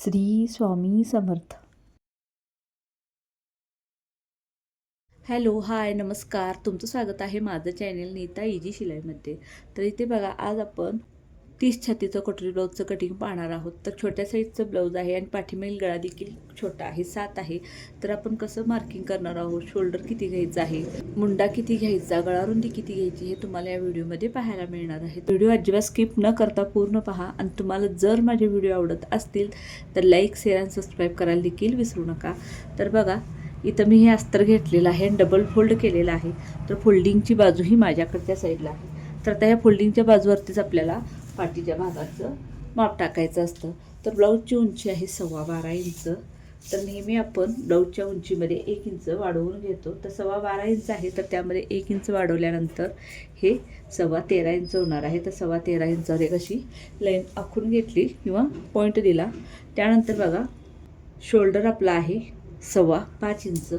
Shri Swami Samarth. Hello, हाय, नमस्कार. तुमचं स्वागत आहे माझं चॅनल नीता इजी शिलाईमध्ये. तर इथे बघा, आज आपण 30 छातीचं कटोरी ब्लाऊजचं कटिंग पाहणार आहोत. तर छोट्या साईजचं ब्लाऊज आहे आणि पाठीमागील गळा देखील छोटा आहे, 7 आहे. तर आपण कसं मार्किंग करणार आहोत, शोल्डर किती घ्यायचा आहे, मुंडा किती घ्यायचा, गळारुंदी किती घ्यायची, हे तुम्हाला या व्हिडिओमध्ये पाहायला मिळणार आहे. व्हिडिओ अजिबात स्किप न करता पूर्ण पहा. आणि तुम्हाला जर माझे व्हिडिओ आवडत असतील तर लाईक, शेअर आणि सबस्क्राईब करायला देखील विसरू नका. तर बघा, इथं मी हे अस्तर घेतलेलं आहे आणि डबल फोल्ड केलेलं आहे. तर फोल्डिंगची बाजू ही माझ्याकडच्या साईडला आहे. तर आता ह्या फोल्डिंगच्या बाजूवरतीच आपल्याला पाठीच्या भागाचं माप टाकायचं असतं. तर ब्लाऊजची उंची आहे 12.25 इंच. तर नेहमी आपण ब्लाऊजच्या उंचीमध्ये 1 इंच वाढवून घेतो. तर 12.25 इंच आहे, तर त्यामध्ये 1 इंच वाढवल्यानंतर हे 13.25 इंच होणार आहे. तर 13.25 इंचावर एक अशी लाईन आखून घेतली किंवा पॉईंट दिला. त्यानंतर बघा, शोल्डर आपला आहे 5.25 इंच.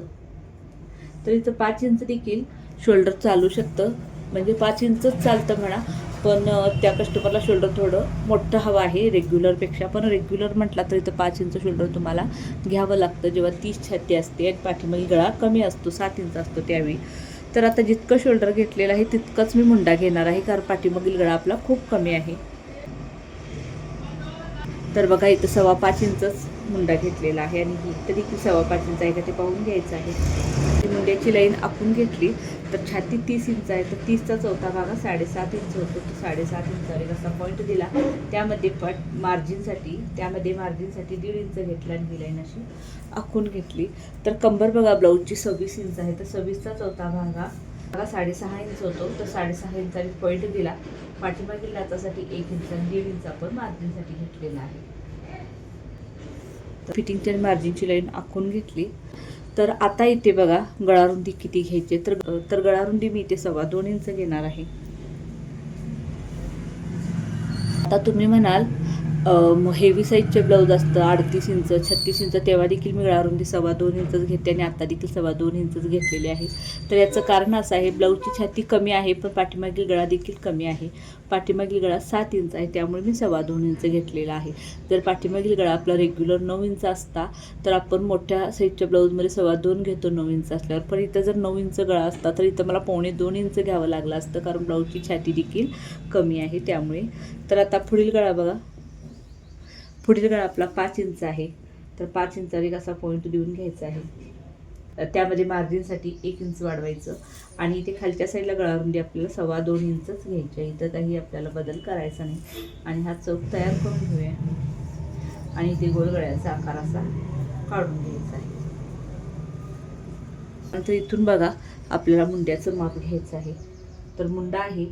तर इथं 5 इंच देखील शोल्डर चालू शकतं, म्हणजे 5 इंचच चालतं म्हणा. पण त्या कस्टमरला शोल्डर थोडं मोठं हवं आहे रेग्युलरपेक्षा. पण रेग्युलर म्हटला तर इथं 5 इंच शोल्डर तुम्हाला घ्यावं लागतं जेव्हा 30 छाती असते आणि पाठीमागील गळा कमी असतो, 7 इंच असतो त्यावेळी. तर आता जितकं शोल्डर घेतलेलं आहे तितकंच मी मुंडा घेणार आहे, कारण पाठीमागील गळा आपला खूप कमी आहे. तर बघा, इथं 5.25 इंचच मुंडा घेतलेला आहे आणि ही तरी 5.25 इंच आहे का ते पाहून घ्यायचं आहे. मुंड्याची लाईन आखून घेतली तर छाती 30 इंच आहे, तर 30चा चौथा भाग 7.5 इंच होतो. तो 7.5 इंचावर एक असा पॉईंट दिला. त्यामध्ये मार्जिनसाठी 1.5 इंच घेतला आणि ही लाईन अशी आखून घेतली. तर कंबर बघा, ब्लाऊजची 26 इंच आहे, तर 26चा चौथा भाग 6.5 इंच होतो. तर 6.5 इंचाने पॉईंट दिला. पाठीमागील लाचासाठी 1 इंच आणि 1.5 इंच आपण मार्जिनसाठी घेतलेला आहे. तर फिटिंगच्या मार्जिनची लाईन आखून घेतली. तर आता इथे बघा, गळारुंदी किती घ्यायची, तर गळारुंदी मी इथे 2.25 इंच घेणार आहे. आता तुम्ही म्हणाल हेवी साईजचे ब्लाऊज असतं 38 इंच 36 इंच, तेव्हा देखील मी गळारुंदी 2.25 इंचच घेते आणि आता देखील 2.25 इंचच घेतलेली आहे. तर याचं कारण असं आहे, ब्लाऊजची छाती कमी आहे पण पाठीमागील गळा देखील कमी आहे. पाठीमागील गळा 7 इंच आहे, त्यामुळे मी 2.25 इंच घेतलेला आहे. जर पाठीमागील गळा आपला रेग्युलर 9 इंच असता तर आपण मोठ्या साईजच्या ब्लाऊजमध्ये 2.25 घेतो 9 इंच असल्यावर. पण इथं जर 9 इंच गळा असता तर इथं मला 2.25 इंच घ्यावं लागलं असतं, कारण ब्लाऊजची छाती देखील कमी आहे त्यामुळे. तर आता पुढील गळा बघा, पुढील गळा आपला 5 इंच आहे. तर 5 इंचावर एक असा पॉईंट देऊन घ्यायचा आहे. त्यामध्ये मार्जिनसाठी 1 इंच वाढवायचं आणि इथे खालच्या साईडला गळारुंदी आपल्याला 2.25 इंचच घ्यायची आहे. इथं काही आपल्याला बदल करायचा नाही. आणि हा चौक तयार करून घेऊया आणि इथे गोल गळ्याचा आकार असा काढून घ्यायचा आहे. नंतर इथून बघा, आपल्याला मुंड्याचं माप घ्यायचं आहे. तर मुंडा आहे,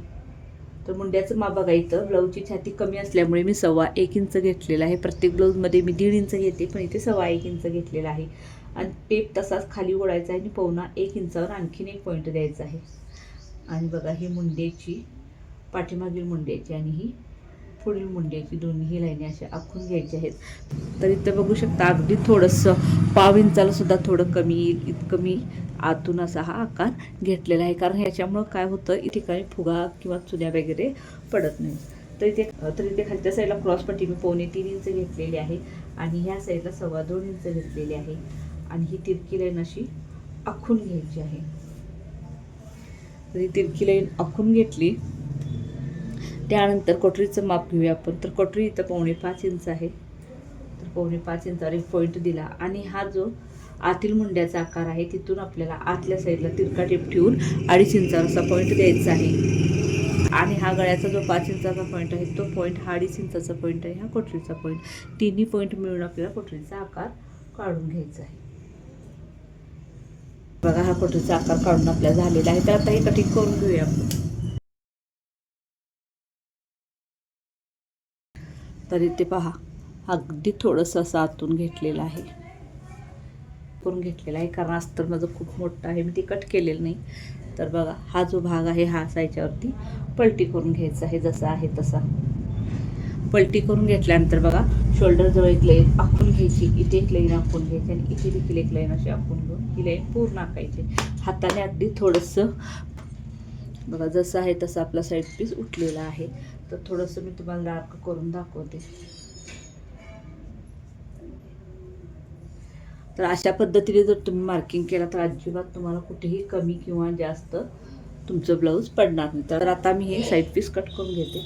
तर मुंड्याचं माप बघा, इथं ब्लाऊजची छाती कमी असल्यामुळे मी 1.25 इंच घेतलेला आहे. प्रत्येक ब्लाऊजमध्ये मी 1.5 इंच घेते, पण इथे 1.25 इंच घेतलेला आहे. आणि टेप तसाच खाली ओढायचा आहे आणि 1.25 इंचावर आणखीन एक पॉईंट द्यायचा आहे. आणि बघा, ही मुंड्याची, पाठीमागील मुंड्याची आणि ही पुढील मुंड्याची दोन्ही लाईनी अशा आखून घ्यायच्या आहेत. तर इथं बघू शकता, अगदी थोडंसं 1/2 इंचाला सुद्धा थोडं कमी येईल इतकं मी आतून असा हा आकार घेतलेला आहे, कारण ह्याच्यामुळं काय होतं, इथे काही फुगा किंवा चुन्या वगैरे पडत नाही. तर इथे खालच्या साईडला क्रॉसपट्टी मी 2.25 इंच घेतलेली आहे आणि ह्या साईडला 2.25 इंच घेतलेली आहे. आणि ही तिरकी लाईन अशी आखून घ्यायची आहे. तर ही तिरकी लाईन आखून घेतली. त्यानंतर कटोरीचं माप घेऊया आपण. तर कटोरी इथं 5.25 इंच आहे, तर 5.25 इंचावर एक पॉईंट दिला. आणि हा जो आतील मुंड्याचा आकार आहे तिथून आपल्याला आतल्या साईडला तिरका टेप ठेवून 2.5 इंचावर असा पॉईंट द्यायचा आहे. आणि हा गळ्याचा जो 5 इंचाचा पॉईंट आहे तो पॉईंट हा 2.5 इंचाचा पॉईंट आहे, हा कटोरीचा पॉईंट. तिन्ही पॉईंट मिळून आपल्याला कटोरीचा आकार काढून घ्यायचा आहे. बघा, हा कटोरीचा आकार काढून आपल्याला झालेला आहे. तर आता हे कटिंग करून घेऊया आपण. तर इथे पहा, अगदी थोडंसं असं आतून घेतलेलं आहे, करून घेतलेला आहे, कारण अस्तर माझं खूप मोठं आहे, मी ते कट केलेलं नाही. तर बघा, हा जो भाग आहे हा साईच्यावरती पलटी करून घ्यायचा आहे, जसा आहे तसा. पलटी करून घेतल्यानंतर बघा, शोल्डरजवळ एक लाईन आखून घ्यायची, इथे एक लाईन आखून घ्यायची आणि इथे देखील एक लाईन अशी आखून घेऊन ही लाईन पूर्ण आखायची. हाताने अगदी थोडंसं बघा, जसं आहे तसं आपला साईड पीस उठलेला आहे. तर थोडंसं मी तुम्हाला डार्क करून दाखवते. तर अशा पद्धतीने जर तुम्ही मार्किंग केलं तर अजिबात तुम्हाला कुठेही कमी किंवा जास्त तुमचं ब्लाऊज पडणार नाही. तर आता मी हे साईड पीस कट करून घेते.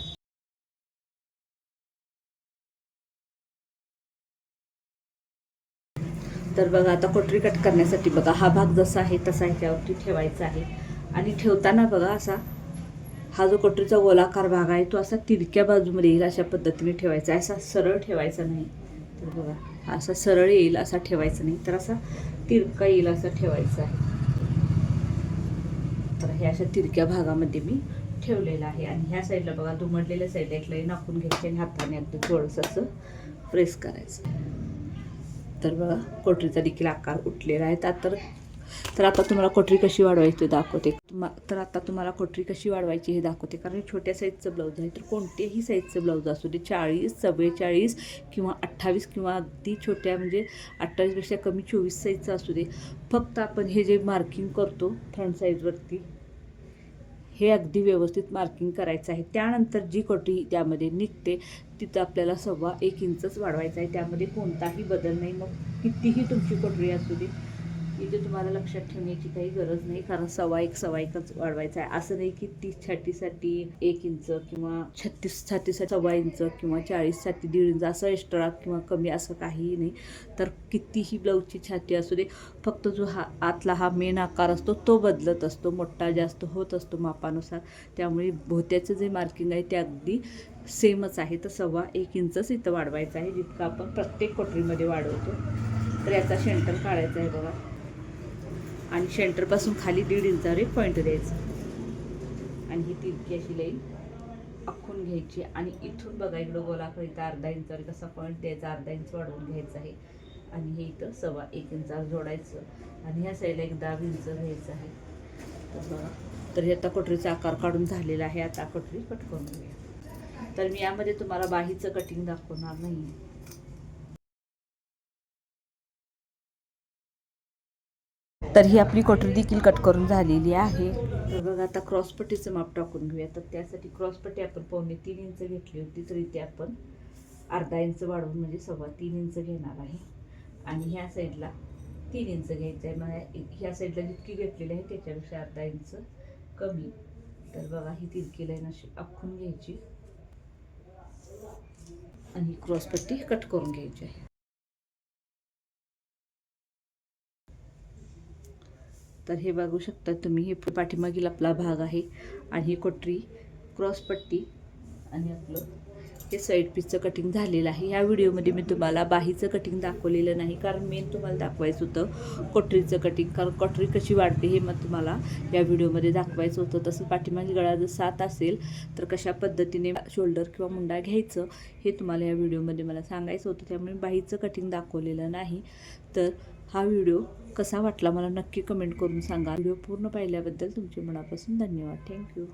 तर बघा आता कोटरी कट करण्यासाठी बघा हा भाग जसा आहे तसा ह्याच्यावरती ठेवायचा आहे. आणि ठेवताना बघा असा हा जो कोटरीचा गोलाकार भाग आहे तो असा तिरक्या बाजूमध्ये येईल अशा पद्धतीने ठेवायचा आहे. असा सरळ ठेवायचा नाही. तर बघा असा सरळ येईल असा ठेवायचा नाही, तर असा तिरका येईल असा ठेवायचा आहे. तर हे अशा तिरक्या भागामध्ये मी ठेवलेलं आहे. आणि ह्या साईडला बघा दुमडलेल्या साईडला एक लाईन आखून घ्यायची आणि हाताने अगदी थोडंसं असं प्रेस करायचं. तर बघा कोटरीचा देखील आकार उठलेला आहे. तर आता तुम्हाला कोटरी कशी वाढवायची दाखवते. तर आता तुम्हाला कोटरी कशी वाढवायची हे दाखवते. कारण छोट्या साईजचं ब्लाऊज आहे, तर कोणत्याही साईजचं ब्लाऊज असू दे, 40, 44 किंवा 28 किंवा अगदी छोट्या म्हणजे 28पेक्षा कमी 24 साईजचं असू दे, फक्त आपण हे जे मार्किंग करतो फ्रंट साईजवरती हे अगदी व्यवस्थित मार्किंग करायचं आहे. त्यानंतर जी कोटरी त्यामध्ये निघते तिथं आपल्याला 1.25 इंचच वाढवायचं आहे. त्यामध्ये कोणताही बदल नाही. मग कितीही तुमची कोटरी असू दे, इथे तुम्हाला लक्षात ठेवण्याची काही गरज नाही, कारण 1.25 वाढवायचा आहे. असं नाही की 30 छातीसाठी 1 इंच किंवा 36 छातीसाठी 1.25 इंच किंवा 40 साठी 1.5 इंच असं एक्स्ट्रा किंवा कमी असं काहीही नाही. तर कितीही ब्लाऊजची छाती असू दे, फक्त जो हा आतला हा मेन आकार असतो तो बदलत असतो, मोठा जास्त होत असतो मापानुसार. त्यामुळे भोवत्याचं जे मार्किंग आहे ते अगदी सेमच आहे. तर 1.25 इंचच इथं वाढवायचं आहे, जितकं आपण प्रत्येक कोटरीमध्ये वाढवतो. तर याचा सेंटर काढायचा आहे बघा, आणि सेंटरपासून खाली 1.5 इंचावर एक पॉईंट द्यायचा आणि ही तिरकी अशी लाईन आखून घ्यायची. आणि इथून बघा इकडं गोलाकार इथं 1/2 इंचावर कसा पॉईंट द्यायचा, 1/2 इंच वाढवून घ्यायचा आहे. आणि हे इथं 1.25 इंचावर जोडायचं आणि ह्या साईडला 1.10 इंच घ्यायचं आहे. तर बघा, तर हे आता कोटरीचा आकार काढून झालेला आहे. आता कोटरी कट करून घेऊया. तर मी यामध्ये तुम्हाला बाहीचं कटिंग दाखवणार नाही. तर ही आपली कोटरी देखील कट करून झालेली आहे. तर बघा आता क्रॉसपट्टीचं माप टाकून घेऊया. तर त्यासाठी क्रॉसपट्टी आपण 2.25 इंच घेतली होती, तर इथे आपण 1/2 इंच वाढवून म्हणजे 3.25 इंच घेणार आहे. आणि ह्या साईडला 3 इंच घ्यायचं आहे. मग ह्या साईडला जितकी घेतलेली आहे त्याच्यापेक्षा 1/2 इंच कमी. तर बघा ही तिरकी लाईन अशी आखून घ्यायची आणि क्रॉसपट्टी कट करून घ्यायची आहे. तर हे बघू शकता तुम्ही, हे पाठीमागील आपला भाग आहे आणि ही कोटरी क्रॉसपट्टी आणि आपलं हे साईड पीसचं कटिंग झालेलं आहे. ह्या व्हिडिओमध्ये मी तुम्हाला बाहीचं कटिंग दाखवलेलं नाही, कारण मेन तुम्हाला दाखवायचं होतं कोटरीचं कटिंग. कारण कोटरी कशी वाढते हे मग तुम्हाला या व्हिडिओमध्ये दाखवायचं होतं. तसं पाठीमागी गळा जर 7 असेल तर कशा पद्धतीने शोल्डर किंवा मुंडा घ्यायचं हे तुम्हाला या व्हिडिओमध्ये मला सांगायचं होतं. त्यामुळे बाहीचं कटिंग दाखवलेलं नाही. तर हा व्हिडिओ कसा वाटला मला नक्की कमेंट करून सांगा. व्हिडिओ पूर्ण पाहिल्याबद्दल तुमचे मनापासून धन्यवाद. थँक्यू.